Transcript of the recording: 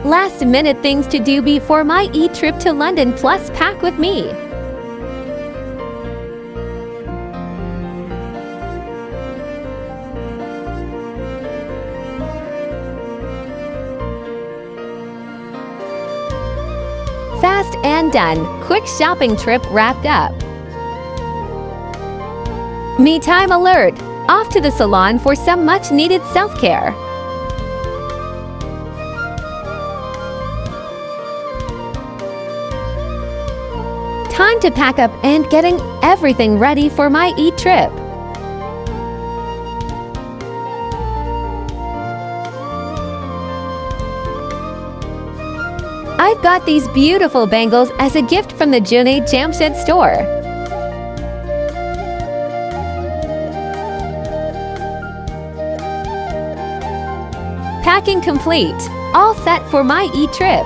Last minute things to do before my trip to London, plus pack with me. Fast and done. Quick shopping trip wrapped up. Me time alert. Off to the salon for some much needed self-care. Time to pack up and getting everything ready for my trip. I've got these beautiful bangles as a gift from the Junaid Jamshed store. Packing complete. All set for my trip.